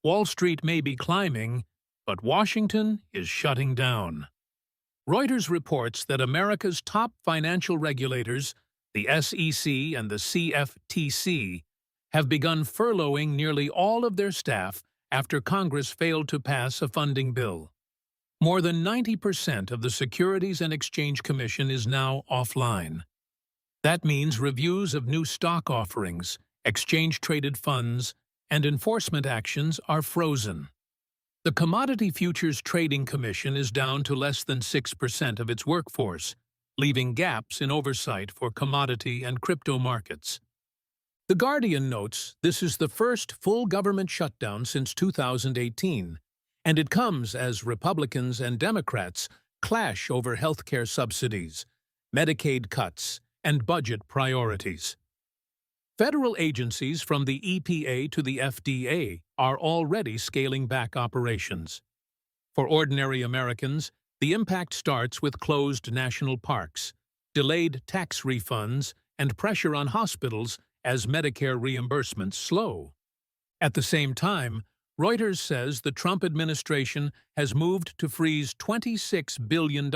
Wall Street may be climbing, but Washington is shutting down. Reuters reports that America's top financial regulators, the SEC and the CFTC, have begun furloughing nearly all of their staff after Congress failed to pass a funding bill. More than 90% of the Securities and Exchange Commission is now offline. That means reviews of new stock offerings, exchange-traded funds, and enforcement actions are frozen. The Commodity Futures Trading Commission is down to less than 6% of its workforce, leaving gaps in oversight for commodity and crypto markets. The Guardian notes this is the first full government shutdown since 2018, and it comes as Republicans and Democrats clash over healthcare subsidies, Medicaid cuts, and budget priorities. Federal agencies from the EPA to the FDA are already scaling back operations. For ordinary Americans, the impact starts with closed national parks, delayed tax refunds, and pressure on hospitals as Medicare reimbursements slow. At the same time, Reuters says the Trump administration has moved to freeze $26 billion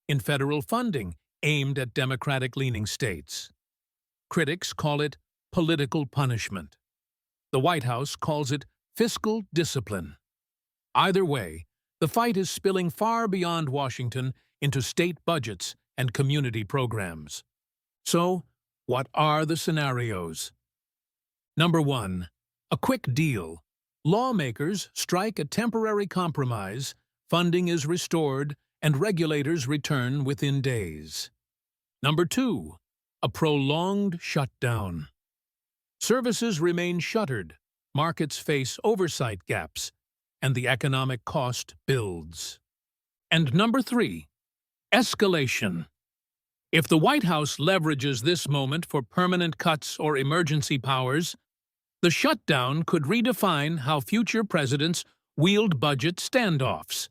in federal funding aimed at Democratic-leaning states. Critics call it political punishment. The White House calls it fiscal discipline. Either way, the fight is spilling far beyond Washington into state budgets and community programs. So, what are the scenarios? Number 1. A quick deal. Lawmakers strike a temporary compromise, funding is restored, and regulators return within days. Number 2. A prolonged shutdown. Services remain shuttered, markets face oversight gaps, and the economic cost builds. And number 3. Escalation. If the White House leverages this moment for permanent cuts or emergency powers, the shutdown could redefine how future presidents wield budget standoffs.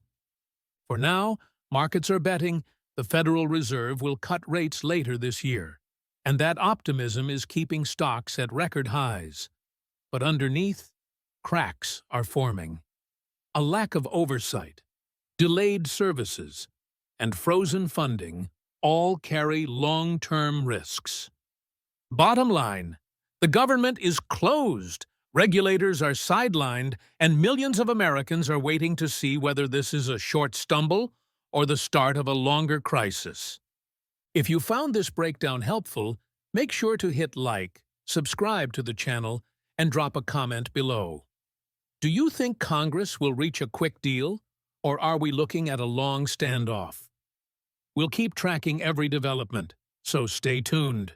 For now, markets are betting the Federal Reserve will cut rates later this year, and that optimism is keeping stocks at record highs. But underneath, cracks are forming. A lack of oversight, delayed services, and frozen funding all carry long-term risks. Bottom line, the government is closed, regulators are sidelined, and millions of Americans are waiting to see whether this is a short stumble or the start of a longer crisis. If you found this breakdown helpful, make sure to hit like, subscribe to the channel, and drop a comment below. Do you think Congress will reach a quick deal, or are we looking at a long standoff? We'll keep tracking every development, so stay tuned.